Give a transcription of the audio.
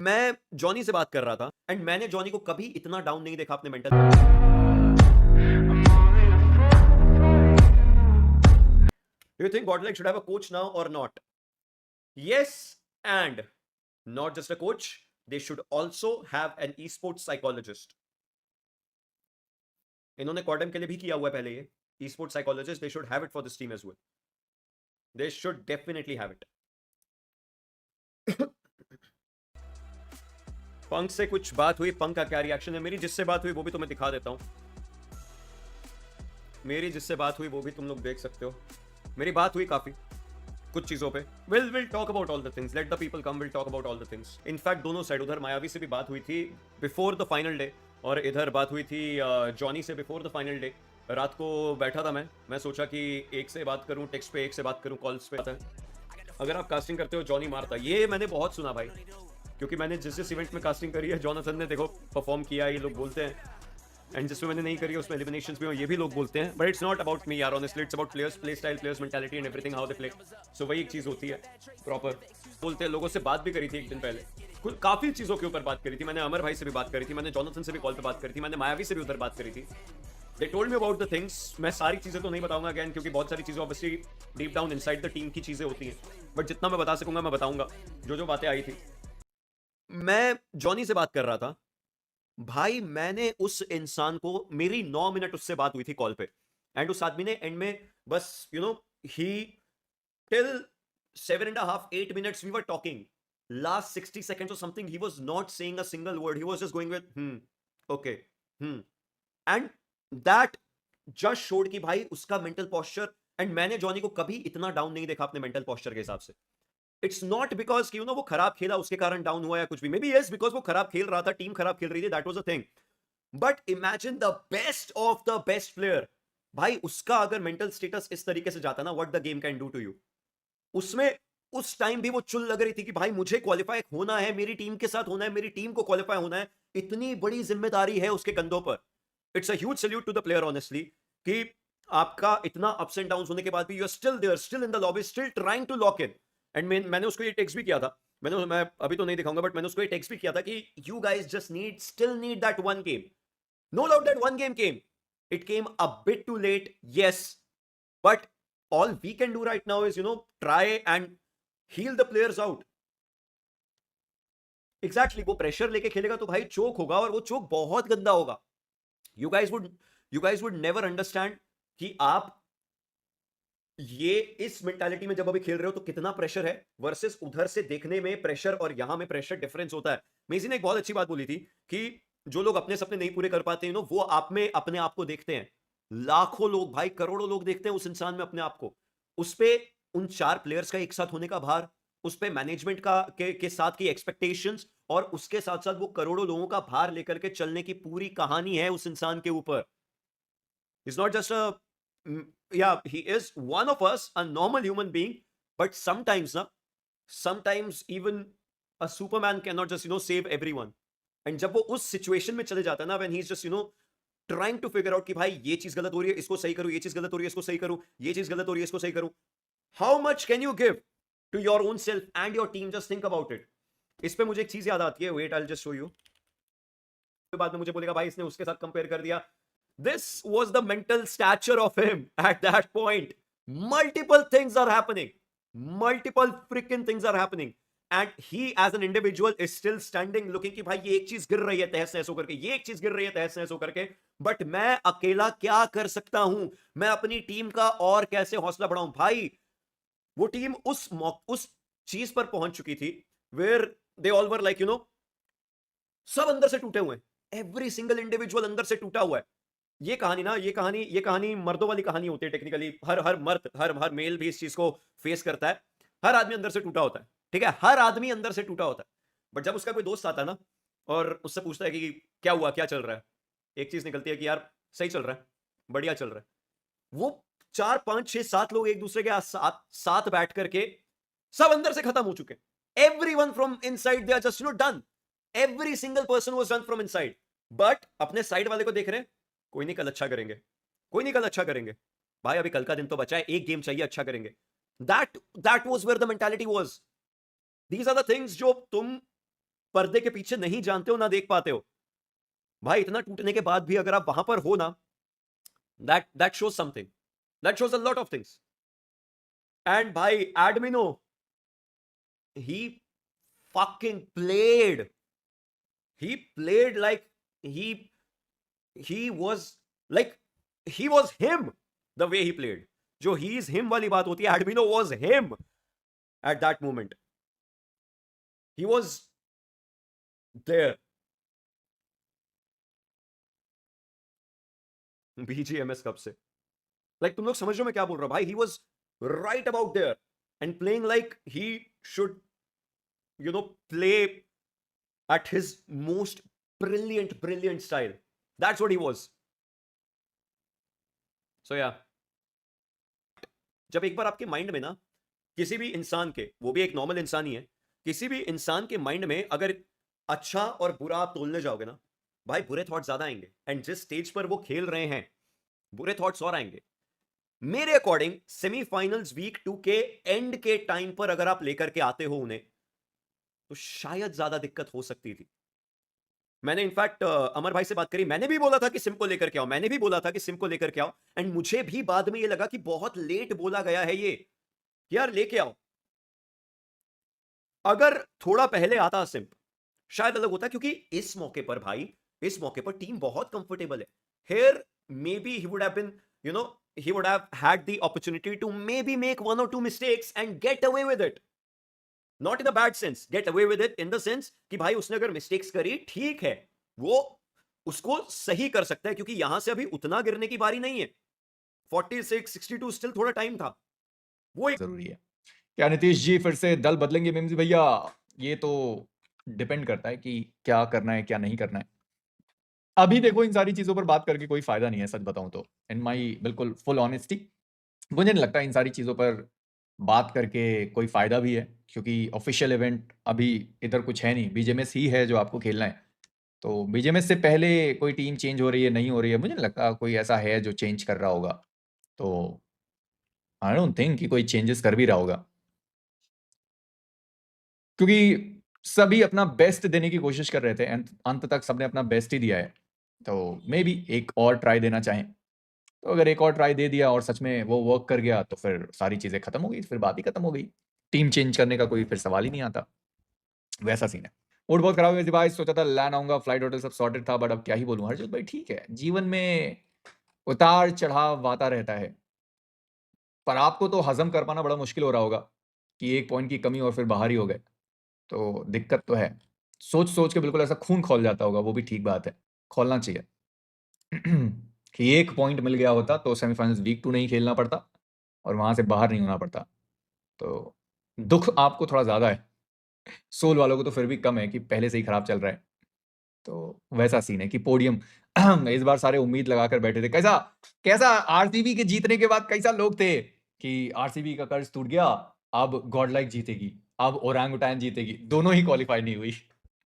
मैं जॉनी से बात कर रहा था एंड मैंने जॉनी को कभी इतना डाउन नहीं देखा अपने mental. Do you think Godlike should have a coach now or not? Yes, and not just a coach, they should also have an esports psychologist. इन्होंने कॉर्डम के लिए भी किया हुआ है पहले ये esports psychologist. They should have it for this team as well. They should definitely have it. Punk से कुछ बात हुई, पंक का क्या रिएक्शन है? मेरी जिससे बात हुई वो भी तुम्हें दिखा देता हूं। मेरी जिससे बात हुई वो भी तुम लोग देख सकते हो। मेरी बात हुई काफी कुछ चीजों पे। Will talk about all the things, let the people come, will talk about all the things. In fact दोनों साइड, उधर मायावी से भी बात हुई थी बिफोर द फाइनल डे और इधर बात हुई थी जॉनी से बिफोर द फाइनल डे। रात को बैठा था मैं सोचा कि एक से बात करूं टेक्स्ट पे, एक से बात करूं कॉल्स पे। अगर आप कास्टिंग करते हो जॉनी मारता, ये मैंने बहुत सुना भाई, क्योंकि मैंने जिस जिस इवेंट में कास्टिंग करी है जॉनसन ने देखो परफॉर्म किया, ये लोग बोलते हैं। एंड जिसमें मैंने नहीं करी है उसमें एलिमिनेशंस भी हो, ये भी लोग बोलते हैं। But it's not about me यार, honestly it's about players, play style, players mentality and everything, how they play. So वही एक चीज होती है प्रॉपर। बोलते हैं, लोगों से बात भी करी थी एक दिन पहले, कुछ काफी चीजों के ऊपर बात करी थी मैंने। अमर भाई से भी बात करी थी मैंने, जॉनसन से भी कॉल पे बात करी थी मैंने, मायावी से भी उधर बात करी थी। They told me about the things. मैं सारी चीजें तो नहीं बताऊंगा अगेन, क्योंकि बहुत सारी चीजें obviously deep down inside the team की चीजें होती हैं। बट जितना मैं बता सकूंगा मैं बताऊंगा, जो जो बातें आई थी। मैं जॉनी से बात कर रहा था भाई, मैंने उस इंसान को, मेरी 9 मिनट उससे बात हुई थी कॉल पे, एंड उस आदमी ने एंड में बस ही till 7.5 8 minutes we were talking, last 60 seconds or something he was not saying a single word, he was just going with okay, and that just showed कि भाई उसका मेंटल पोस्चर। एंड मैंने Johnny को कभी इतना down नहीं देखा अपने मेंटल पोस्चर के हिसाब से। इट्स नॉट बिकॉज कि वो खराब खेला उसके कारण डाउन हुआ या कुछ भी, मे बी यस बिकॉज वो खराब खेल रहा था, टीम खराब खेल रही थी, that was a thing. But imagine the best of the best player, भाई उसका अगर मेंटल स्टेटस इस तरीके से जाता ना, what the game can do to you. उसमें उस टाइम भी वो चुल लग रही थी कि भाई मुझे क्वालिफाई होना है, मेरी टीम के साथ होना है, मेरी टीम को क्वालिफाई होना है, इतनी बड़ी जिम्मेदारी है उसके कंधों पर। It's a huge salute to the player honestly, कि आपका इतना अप्स एंड डाउन होने के बाद भी you are still there, still in the lobby, still trying to lock in. And मैंने उसको ये टेक्स्ट भी किया था, मैं अभी तो नहीं दिखाऊंगा, बट मैंने उसको ये टेक्स्ट भी किया था कि you guys just still need that one game. No doubt that one game came, it came a bit too late, yes, but all we can do right now is try and heal the players out. Exactly वो pressure लेके खेलेगा तो भाई चोक होगा, और वो चोक बहुत गंदा होगा। You guys would never understand कि आप ये इस मेंटालिटी में जब अभी खेल रहे हो तो कितना प्रेशर है, वर्सेस उधर से देखने में प्रेशर और यहां में प्रेशर डिफरेंस होता है। मेजी ने एक बहुत अच्छी बात बोली थी कि जो लोग अपने सपने नहीं पूरे कर पाते हैं वो आप में अपने आप को देखते हैं। लाखों लोग, भाई करोड़ों लोग देखते हैं उस इंसान में अपने आप को। उस पे उन 4 प्लेयर्स का एक साथ होने का भार, उस पे मैनेजमेंट का के साथ की एक्सपेक्टेशंस, और उसके साथ साथ वो करोड़ों लोगों का भार लेकर के चलने की पूरी कहानी है उस इंसान के ऊपर। Is not just a yeah, he is one of us, a normal human being, but sometimes even a superman cannot just save everyone. And जब वो उस सिचुएशन में चले जाता है ना, when he's just trying to figure out कि भाई ये चीज गलत हो रही है, इसको सही करूं, ये चीज गलत हो रही है, इसको सही करूं, ये चीज गलत हो रही है, इसको सही करूं, how much can you give to your own self and your team? Just think about it. इस पे मुझे एक चीज याद आती है, wait I'll just show you. बाद में मुझे बोलेगा भाई इसने उसके साथ कंपेयर कर दिया। This was the mental stature of him at that point. Multiple things are happening. Multiple freaking things are happening. And he as an individual is still standing looking कि भाई ये एक चीज गिर रही है तहस नहस होकर के, ये एक चीज गिर रही है तहस नहस होकर के, बट मैं अकेला क्या कर सकता हूं, मैं अपनी टीम का और कैसे हौसला बढ़ाऊं। भाई वो टीम उस चीज पर पहुंच चुकी थी where they all were like सब अंदर से टूटे हुए हैं, एवरी सिंगल इंडिविजुअल अंदर से टूटा हुआ है। ये कहानी ना, ये कहानी मर्दों वाली कहानी होती है टेक्निकली। हर मर्द, हर मेल भी इस चीज को फेस करता है। हर आदमी अंदर से टूटा होता है, ठीक है, हर आदमी अंदर से टूटा होता है। बट जब उसका कोई दोस्त आता है ना और उससे पूछता है कि क्या हुआ, क्या चल रहा है, एक चीज निकलती है कि यार सही चल रहा है, बढ़िया चल रहा है। वो 4 5 6 7 लोग एक दूसरे के साथ बैठ करके सब अंदर से खत्म हो चुके। Everyone from inside they are just done. Every single person was done from inside. But अपने साइड वाले को देख रहे हैं, कोई नहीं कल अच्छा करेंगे, कोई नहीं कल अच्छा करेंगे, भाई अभी कल का दिन तो बचा है, एक गेम चाहिए, अच्छा करेंगे। That was where the mentality was. These are the things जो तुम पर्दे के पीछे नहीं जानते हो ना देख पाते हो। भाई इतना टूटने के बाद भी अगर आप वहां पर हो ना, that shows something, that shows a lot of things. And भाई एडमिनो, he fucking played, he played like he was like he was him, the way he played. जो he is him वाली बात होती है, एडमिनो was him at that moment. He was there. BGMS कब से, like तुम लोग समझ रहे हो मैं क्या बोल रहा हूं भाई? He was right about there and playing like he should, you know, play at his most brilliant style. That's what he was. So yeah, जब एक बार आपके माइंड में ना, किसी भी इंसान के, वो भी एक नॉर्मल इंसान ही है, किसी भी इंसान के माइंड में अगर अच्छा और बुरा आप तोलने जाओगे ना, भाई बुरे थॉट्स ज्यादा आएंगे। एंड जिस स्टेज पर वो खेल रहे हैं, बुरे थॉट्स और आएंगे। मेरे अकॉर्डिंग सेमीफाइनल्स वीक 2 के एंड के टाइम पर अगर आप लेकर के आते हो उन्हें, तो शायद ज्यादा दिक्कत हो सकती थी। मैंने इनफैक्ट अमर भाई से बात करी, मैंने भी बोला था कि सिम को लेकर के आओ, मैंने भी बोला था कि सिम को लेकर के आओ। एंड मुझे भी बाद में ये लगा कि बहुत लेट बोला गया है ये, यार लेके आओ। अगर थोड़ा पहले आता सिम, शायद अलग होता, क्योंकि इस मौके पर भाई, इस मौके पर टीम बहुत कंफर्टेबल है। Here maybe he would have been, you know, he would have had the opportunity to maybe make 1 or 2 mistakes and get away with it. Not in a bad sense, get away with it in the sense कि भाई उसने अगर mistakes करी, ठीक है, वो उसको सही कर सकता है, क्योंकि यहां से अभी उतना गिरने की बारी नहीं है। 46, 62 स्टिल थोड़ा टाइम था, वो जरूरी है। क्या नीतीश जी फिर से दल बदलेंगे मिम्स भैया? ये तो डिपेंड करता है कि क्या करना है क्या नहीं करना है। अभी देखो इन सारी चीजों पर बात करके कोई फायदा नहीं है, सच बताऊं तो इन माई बिल्कुल फुल ऑनेस्टी मुझे नहीं लगता इन सारी चीजों पर बात करके कोई फायदा भी है, क्योंकि ऑफिशियल इवेंट अभी इधर कुछ है नहीं, बीजेएमएस ही है जो आपको खेलना है। तो बीजेएमएस से पहले कोई टीम चेंज हो रही है नहीं हो रही है, मुझे नहीं लगता कोई ऐसा है जो चेंज कर रहा होगा। तो आई डोंट थिंक कि कोई चेंजेस कर भी रहा होगा, क्योंकि सभी अपना बेस्ट देने की कोशिश कर रहे थे एंड अंत तक सबने अपना बेस्ट ही दिया है। तो मे बी एक और ट्राई देना चाहें, तो अगर एक और ट्राई दे दिया और सच में वो वर्क कर गया तो फिर सारी चीज़ें खत्म हो गई, फिर बात ही खत्म हो गई। टीम चेंज करने का कोई फिर सवाल ही नहीं आता, वैसा सीन है। मूड बहुत खराब है भाई, सोचा था लैंड आऊंगा, फ्लाइट होटल सब सॉर्टेड था, बट अब क्या ही बोलूं हर्षित भाई, ठीक है, जीवन में उतार चढ़ाव आता रहता है, पर आपको तो हजम कर पाना बड़ा मुश्किल हो रहा होगा कि 1 पॉइंट की कमी और फिर बाहर ही हो गए, तो दिक्कत तो है। सोच सोच के बिल्कुल ऐसा खून खौल जाता होगा, वो भी ठीक बात है, खोलना चाहिए। कि 1 पॉइंट मिल गया होता तो सेमीफाइनल्स वीक 2 नहीं खेलना पड़ता और वहां से बाहर नहीं होना पड़ता। तो दुख आपको थोड़ा ज्यादा है, सोल वालों को तो फिर भी कम है कि पहले से ही खराब चल रहा है। तो वैसा सीन है कि पोडियम इस बार सारे उम्मीद लगाकर बैठे थे, कैसा कैसा आरसीबी के जीतने के बाद कैसा लोग थे कि आरसीबी का कर्ज टूट गया, अब गॉड लाइक जीतेगी, अब ओरंगुटैन जीतेगी, दोनों ही क्वालिफाई नहीं हुई।